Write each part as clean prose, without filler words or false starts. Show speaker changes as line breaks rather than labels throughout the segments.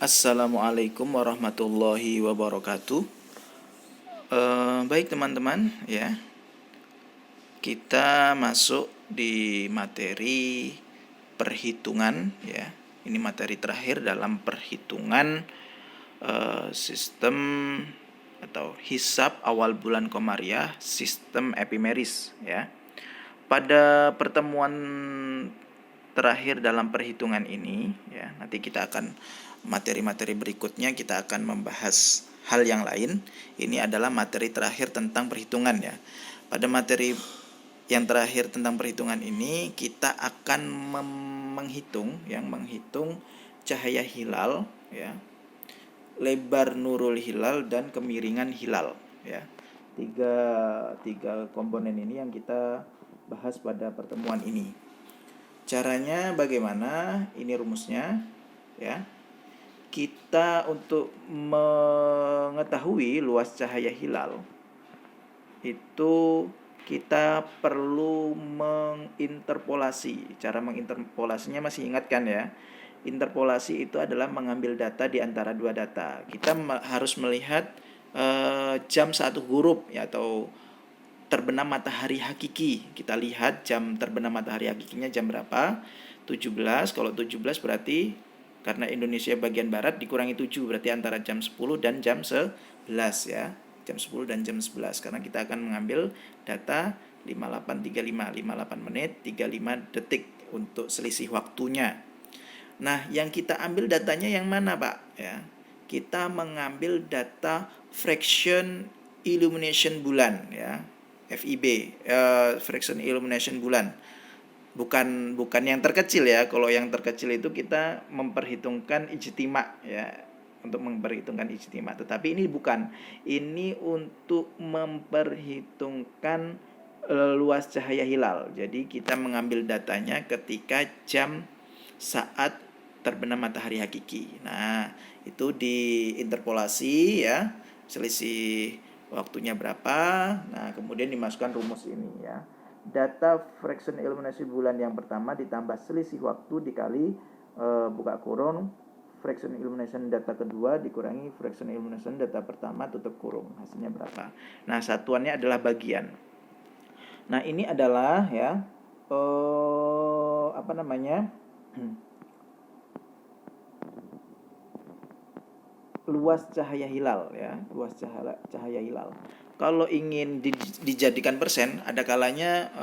Assalamualaikum warahmatullahi wabarakatuh. Baik teman-teman, ya, kita masuk di materi perhitungan, ya. Ini materi terakhir dalam perhitungan sistem atau hisab awal bulan Komariah, sistem epimeris, ya. Pada pertemuan terakhir dalam perhitungan ini, ya, nanti kita akan materi-materi berikutnya kita akan membahas hal yang lain. Ini adalah materi terakhir tentang perhitungan, ya. Pada materi yang terakhir tentang perhitungan ini kita akan menghitung cahaya hilal, ya, lebar nurul hilal dan kemiringan hilal, ya. Tiga komponen ini yang kita bahas pada pertemuan ini. Caranya bagaimana? Ini rumusnya, ya. Kita untuk mengetahui luas cahaya hilal itu kita perlu menginterpolasi. Cara menginterpolasinya masih ingat kan, ya? Interpolasi itu adalah mengambil data di antara dua data. Kita harus melihat jam satu huruf, ya, atau terbenam matahari hakiki. Kita lihat jam terbenam matahari hakikinya jam berapa? 17. Kalau 17 berarti karena Indonesia bagian barat dikurangi 7, berarti antara jam 10 dan jam 11, ya. Jam 10 dan jam 11 karena kita akan mengambil data 58 menit 35 detik untuk selisih waktunya. Nah, yang kita ambil datanya yang mana, Pak? Ya. Kita mengambil data fraction illumination bulan, ya. FIB, fraction illumination bulan. Bukan yang terkecil, ya. Kalau yang terkecil itu kita memperhitungkan ijtima, ya, untuk memperhitungkan ijtima. Tetapi ini bukan. Ini untuk memperhitungkan luas cahaya hilal. Jadi kita mengambil datanya ketika jam saat terbenam matahari hakiki. Nah, itu diinterpolasi, ya. Selisih waktunya berapa. Nah, kemudian dimasukkan rumus ini, ya. Data fraction illuminasi bulan yang pertama ditambah selisih waktu dikali buka kurung fraction illumination data kedua dikurangi fraction illumination data pertama tutup kurung. Hasilnya berapa? Nah, satuannya adalah bagian. Nah, ini adalah, ya, apa namanya? luas cahaya hilal, ya, luas cahaya hilal. Kalau ingin dijadikan persen, ada kalanya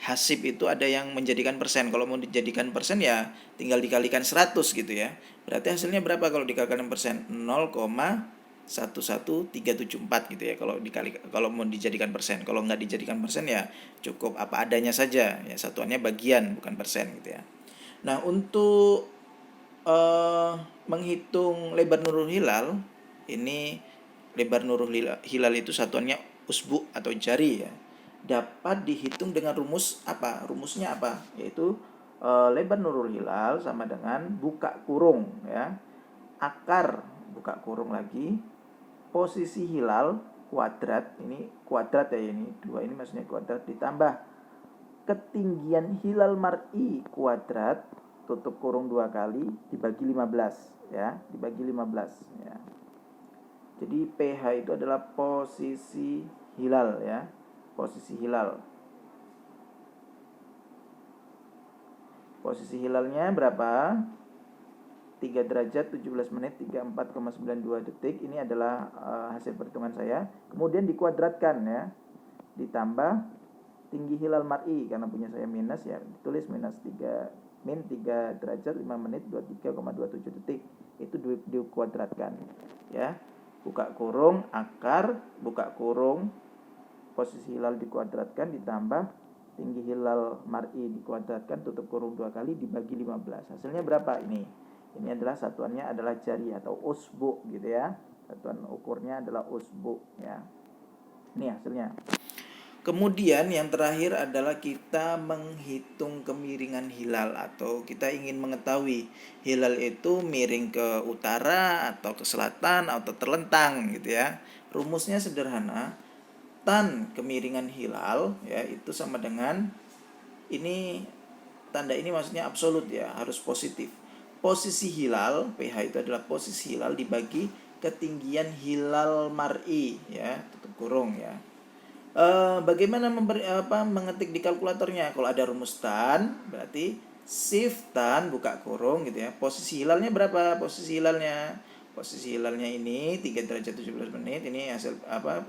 hasib itu ada yang menjadikan persen. Kalau mau dijadikan persen, ya tinggal dikalikan 100 gitu, ya. Berarti hasilnya berapa kalau dikalikan persen? 0,11374 gitu, ya, kalau mau dijadikan persen. Kalau nggak dijadikan persen, ya cukup apa adanya saja, ya, satuannya bagian bukan persen gitu, ya. Nah, untuk menghitung lebar nurul hilal, ini lebar nurul hilal itu satuannya usbu atau jari, ya. Dapat dihitung dengan rumus apa? Rumusnya apa? Yaitu lebar nurul hilal sama dengan buka kurung, ya. Akar buka kurung lagi posisi hilal kuadrat, ini kuadrat, ya, ini 2 ini maksudnya kuadrat, ditambah ketinggian hilal mar'i kuadrat tutup kurung 2 kali dibagi 15, ya, dibagi 15, ya. Jadi pH itu adalah posisi hilal, ya. Posisi hilal. Posisi hilalnya berapa? 3 derajat 17 menit 34,92 detik. Ini adalah hasil perhitungan saya. Kemudian dikuadratkan, ya. Ditambah tinggi hilal mar'i karena punya saya minus, ya, ditulis minus 3 derajat 5 menit 23,27 detik. Itu dikuadratkan, ya. Buka kurung akar buka kurung posisi hilal dikuadratkan ditambah tinggi hilal mar'i dikuadratkan tutup kurung 2 kali dibagi 15. Hasilnya berapa ini? Ini adalah satuannya adalah jari atau usbu gitu, ya. Satuan ukurnya adalah usbu, ya. Ini hasilnya. Kemudian yang terakhir adalah kita menghitung kemiringan hilal atau kita ingin mengetahui hilal itu miring ke utara atau ke selatan atau terlentang gitu, ya. Rumusnya sederhana. Tan kemiringan hilal, ya, itu sama dengan ini, tanda ini maksudnya absolut, ya, harus positif. posisi hilal, PH itu adalah posisi hilal dibagi ketinggian hilal mar'i, ya, tutup kurung ya. Bagaimana mengetik di kalkulatornya? Kalau ada rumus tan, berarti shift tan buka kurung gitu ya. Posisi hilalnya berapa? Posisi hilalnya ini 3 derajat 17 menit. Ini hasil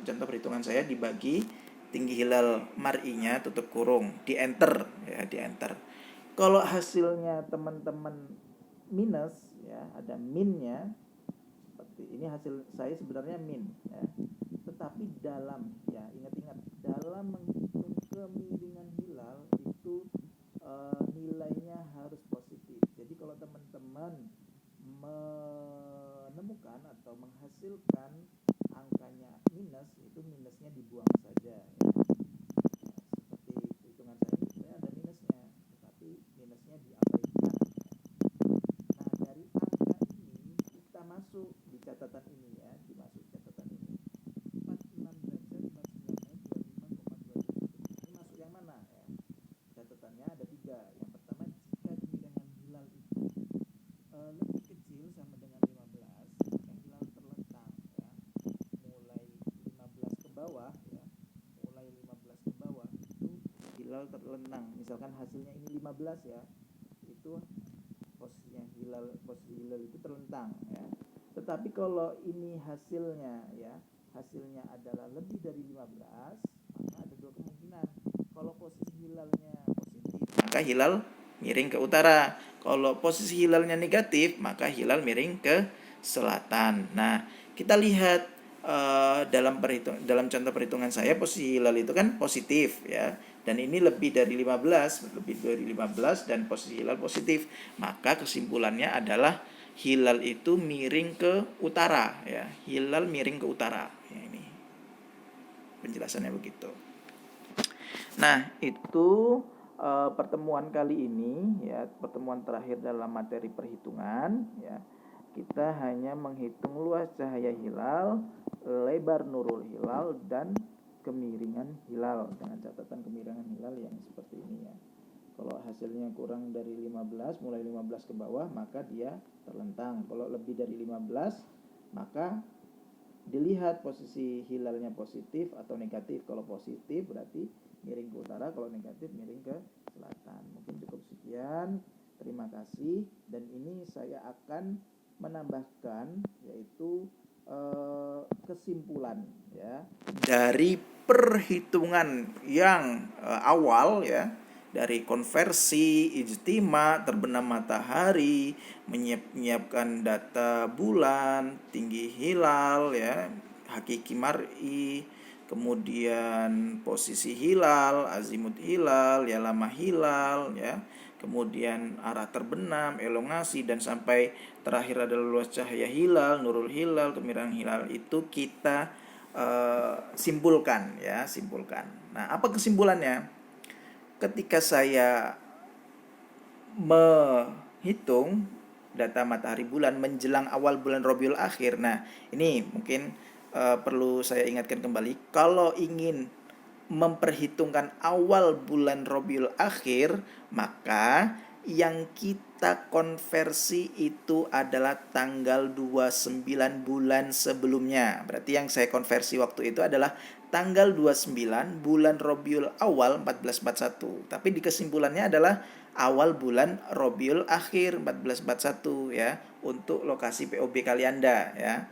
contoh perhitungan saya dibagi tinggi hilal mar'inya tutup kurung, di enter ya, di enter. Kalau hasilnya teman-teman minus ya, ada minnya seperti ini, hasil saya sebenarnya min ya. Tetapi dalam ya, ingat-ingat, dalam menghitung kemiringan hilal itu nilainya harus positif. Jadi kalau teman-teman menemukan atau menghasilkan angkanya minus, itu minusnya dibuang saja ya. Seperti hitungan saya ini sebenarnya ada minusnya, tetapi minusnya diabaikan. Nah, dari angka ini kita masuk di catatan ini ya, dimasuk catatan ini. 46 derajat 49 25,2. Ini masuk yang mana ya? Catatannya ada 3. Yang pertama, jika kemiringan hilal itu lebih kecil sama dengan 15, maka hilal terlentang ya. Mulai 15 ke bawah ya. Mulai 15 ke bawah itu hilal terlentang. Misalkan hasilnya ini 15 ya. Itu posisi hilal itu terlentang ya. Tetapi kalau ini hasilnya ya, hasilnya adalah lebih dari 15, maka ada 2 kemungkinan. Kalau posisi hilalnya positif, maka hilal miring ke utara. Kalau posisi hilalnya negatif, maka hilal miring ke selatan. Nah, kita lihat dalam contoh perhitungan saya, posisi hilal itu kan positif ya. Dan ini lebih dari 15 dan posisi hilal positif. Maka kesimpulannya adalah hilal itu miring ke utara ya. Hilal miring ke utara. Ya, ini penjelasannya begitu. Nah, itu pertemuan kali ini ya, pertemuan terakhir dalam materi perhitungan ya. Kita hanya menghitung luas cahaya hilal, lebar nurul hilal, dan kemiringan hilal dengan catatan kemiringan hilal yang seperti ini ya. Kalau hasilnya kurang dari 15, mulai 15 ke bawah, maka dia terlentang. Kalau lebih dari 15, maka dilihat posisi hilalnya positif atau negatif. Kalau positif berarti miring ke utara, kalau negatif miring ke selatan. Mungkin cukup sekian. Terima kasih. Dan ini saya akan menambahkan yaitu kesimpulan ya dari perhitungan yang awal ya, dari konversi, ijtima, terbenam matahari, menyiapkan data bulan, tinggi hilal ya, hakiki mar'i, kemudian posisi hilal, azimut hilal, ya lama hilal ya, kemudian arah terbenam, elongasi, dan sampai terakhir adalah luas cahaya hilal, nurul hilal, kemiringan hilal. Itu kita simpulkan ya, simpulkan. Nah, apa kesimpulannya? Ketika saya menghitung data matahari bulan menjelang awal bulan Rabiul Akhir. Nah, ini mungkin perlu saya ingatkan kembali. Kalau ingin memperhitungkan awal bulan Rabiul Akhir, maka yang kita konversi itu adalah tanggal 29 bulan sebelumnya. Berarti yang saya konversi waktu itu adalah tanggal 29 bulan Rabiul Awal 1441. Tapi di kesimpulannya adalah awal bulan Rabiul Akhir 1441 ya, untuk lokasi POB Kalianda ya.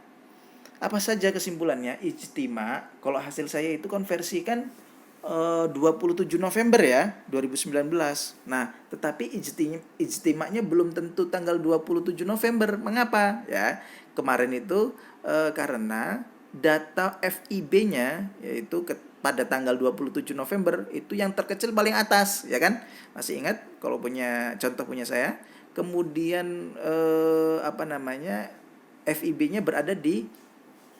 Apa saja kesimpulannya? Ijtima, kalau hasil saya itu konversi kan 27 November ya 2019. Nah, tetapi ijtimanya belum tentu tanggal 27 November. Mengapa? Ya, kemarin itu karena data FIB-nya yaitu pada tanggal 27 November itu yang terkecil paling atas, ya kan? Masih ingat kalau punya contoh punya saya. Kemudian FIB-nya berada di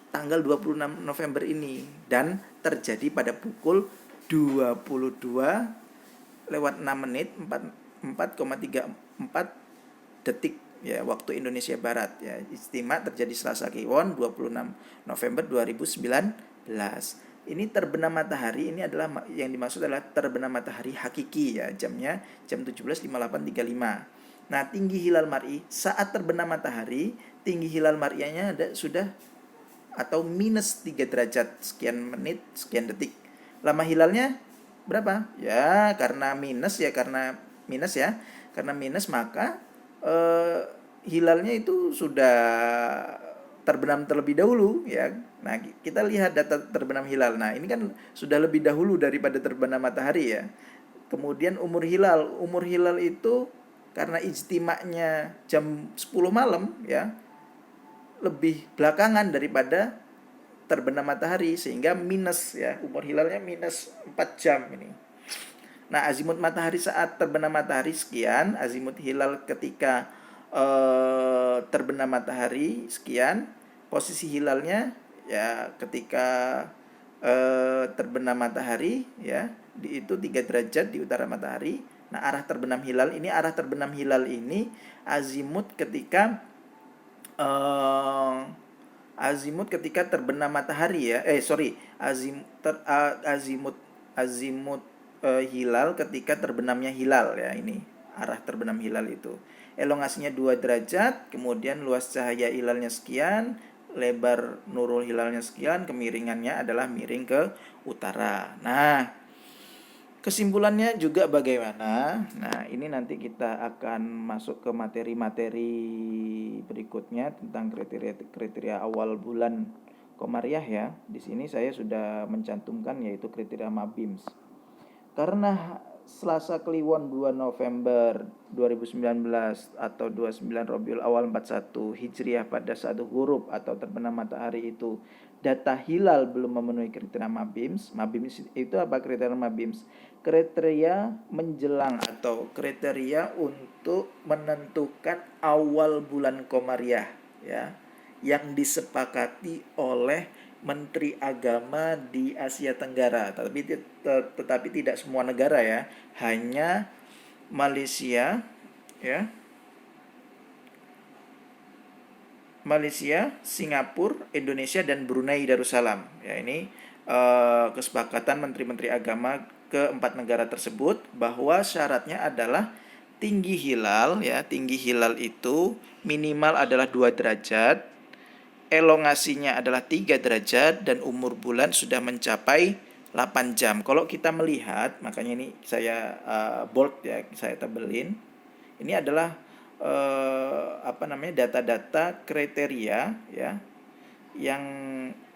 tanggal 26 November ini dan terjadi pada pukul 22 lewat 6 menit 4,34 detik ya, waktu Indonesia Barat ya. Ijtima terjadi Selasa Kliwon 26 November 2019. Ini terbenam matahari, ini adalah yang dimaksud adalah terbenam matahari hakiki ya, jamnya jam 17.58.35. Nah, tinggi hilal mar'i saat terbenam matahari, tinggi hilal mar'iyanya sudah atau minus 3 derajat sekian menit sekian detik. Lama hilalnya berapa? Ya, karena minus karena minus maka hilalnya itu sudah terbenam terlebih dahulu ya. Nah, kita lihat data terbenam hilal. Nah, ini kan sudah lebih dahulu daripada terbenam matahari ya. Kemudian umur hilal itu karena ijtima'nya jam 10 malam ya, lebih belakangan daripada terbenam matahari sehingga minus ya, umur hilalnya minus 4 jam ini. Nah, azimut matahari saat terbenam matahari sekian, azimut hilal ketika terbenam matahari sekian, posisi hilalnya ya ketika terbenam matahari ya itu 3 derajat di utara matahari. Nah, arah terbenam hilal ini azimut ketika terbenam matahari ya. Azimut hilal ketika terbenamnya hilal ya, ini arah terbenam hilal itu. Elongasinya 2 derajat, kemudian luas cahaya hilalnya sekian, lebar nurul hilalnya sekian, kemiringannya adalah miring ke utara. Nah, kesimpulannya juga bagaimana? Nah, ini nanti kita akan masuk ke materi-materi berikutnya tentang kriteria awal bulan Komariah ya. Di sini saya sudah mencantumkan yaitu kriteria Mabims. Karena Selasa Kliwon 2 November 2019 atau 29 Rabiul Awal 41 Hijriah pada 1 huruf atau terbenam matahari itu data hilal belum memenuhi kriteria Mabims. Mabims itu apa kriteria Mabims? Kriteria menjelang atau kriteria untuk menentukan awal bulan Komariah ya, yang disepakati oleh Menteri Agama di Asia Tenggara, tetapi tidak semua negara ya, hanya Malaysia ya, Singapura, Indonesia dan Brunei Darussalam ya. Ini kesepakatan menteri-menteri agama keempat negara tersebut bahwa syaratnya adalah tinggi hilal ya, tinggi hilal itu minimal adalah 2 derajat, elongasinya adalah 3 derajat dan umur bulan sudah mencapai 8 jam. Kalau kita melihat, makanya ini saya bold ya, saya tabelin. Ini adalah data-data kriteria ya yang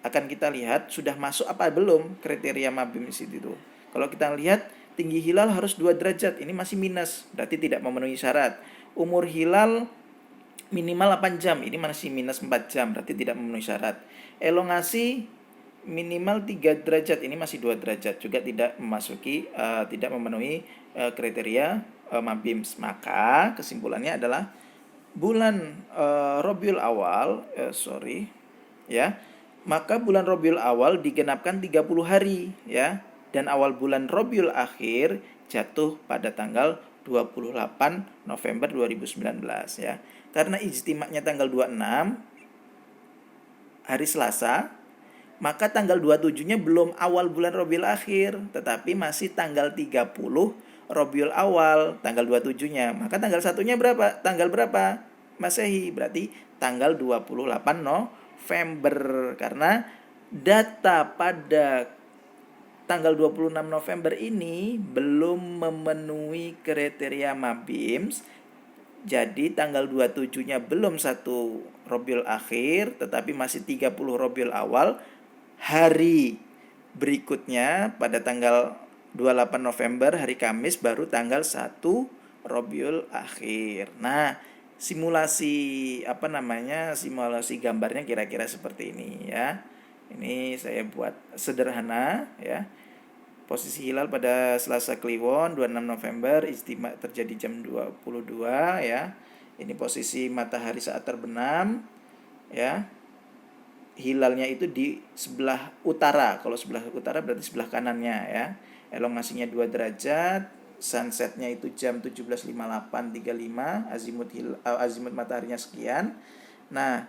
akan kita lihat sudah masuk apa belum kriteria Mabims itu. Kalau kita lihat tinggi hilal harus 2 derajat, ini masih minus, berarti tidak memenuhi syarat. Umur hilal minimal 8 jam, ini masih minus 4 jam, berarti tidak memenuhi syarat. Elongasi minimal 3 derajat, ini masih 2 derajat, juga tidak memenuhi kriteria Mabims. Maka kesimpulannya adalah bulan Rabiul Awal maka bulan Rabiul Awal digenapkan 30 hari ya, dan awal bulan Rabiul Akhir jatuh pada tanggal 28 November 2019 ya. Karena ijtima'nya tanggal 26 hari Selasa, maka tanggal 27-nya belum awal bulan Rabiul Akhir, tetapi masih tanggal 30 Rabiul Awal, tanggal 27-nya. Maka tanggal 1-nya berapa? Tanggal berapa? Masehi, berarti tanggal 28 November. Karena data pada tanggal 26 November ini belum memenuhi kriteria Mabims. Jadi tanggal 27-nya belum 1 Rabiul Akhir, tetapi masih 30 Rabiul Awal. Hari berikutnya pada tanggal 28 November hari Kamis baru tanggal 1 Rabiul Akhir. Nah, simulasi gambarnya kira-kira seperti ini ya. Ini saya buat sederhana ya. Posisi hilal pada Selasa Kliwon 26 November, ijtima terjadi jam 22 ya. Ini posisi matahari saat terbenam ya. Hilalnya itu di sebelah utara. Kalau sebelah utara berarti sebelah kanannya ya. Elongasinya 2 derajat, sunsetnya itu jam 17.58.35, azimut mataharinya sekian. Nah,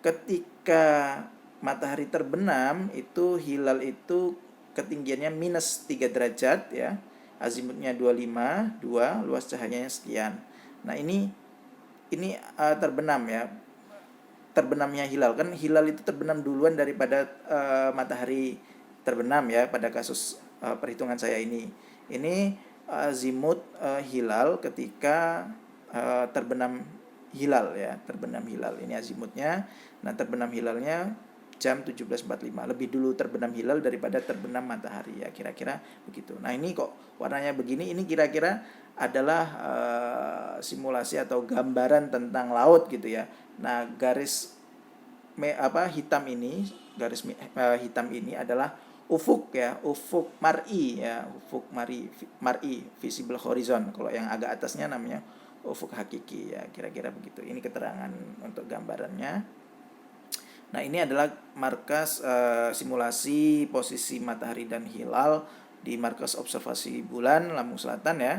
ketika matahari terbenam itu hilal itu ketinggiannya minus 3 derajat ya, azimutnya 25, 2, luas cahayanya sekian. Nah, ini terbenam ya. Terbenamnya hilal, kan hilal itu terbenam duluan daripada matahari terbenam ya pada kasus perhitungan saya ini. Ini azimut hilal ketika terbenam hilal ya, terbenam hilal. Ini azimutnya. Nah, terbenam hilalnya jam 17.45. Lebih dulu terbenam hilal daripada terbenam matahari ya, kira-kira begitu. Nah, ini kok warnanya begini, ini kira-kira adalah simulasi atau gambaran tentang laut gitu ya. Nah, garis hitam ini, hitam ini adalah ufuk ya, ufuk mar'i ya, ufuk mar'i, visible horizon. Kalau yang agak atasnya namanya ufuk hakiki ya, kira-kira begitu. Ini keterangan untuk gambarannya. Nah, ini adalah markas simulasi posisi matahari dan hilal di markas observasi bulan Lampung Selatan ya.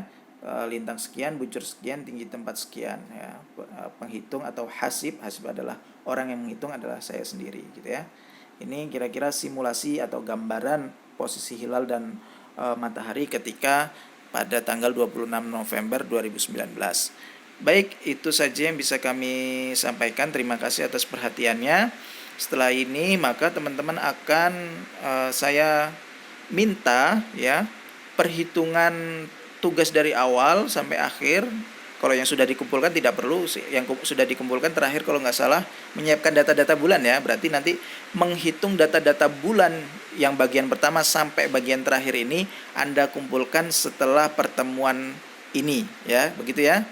Lintang sekian, bujur sekian, tinggi tempat sekian ya. Penghitung atau hasib adalah orang yang menghitung adalah saya sendiri gitu ya. Ini kira-kira simulasi atau gambaran posisi hilal dan matahari ketika pada tanggal 26 November 2019. Baik, itu saja yang bisa kami sampaikan. Terima kasih atas perhatiannya. Setelah ini maka teman-teman akan saya minta ya perhitungan tugas dari awal sampai akhir. Kalau yang sudah dikumpulkan tidak perlu, yang sudah dikumpulkan terakhir kalau nggak salah menyiapkan data-data bulan ya. Berarti nanti menghitung data-data bulan yang bagian pertama sampai bagian terakhir ini Anda kumpulkan setelah pertemuan ini ya, begitu ya.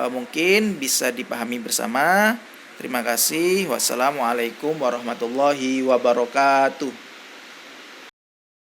Mungkin bisa dipahami bersama. Terima kasih. Wassalamualaikum warahmatullahi wabarakatuh.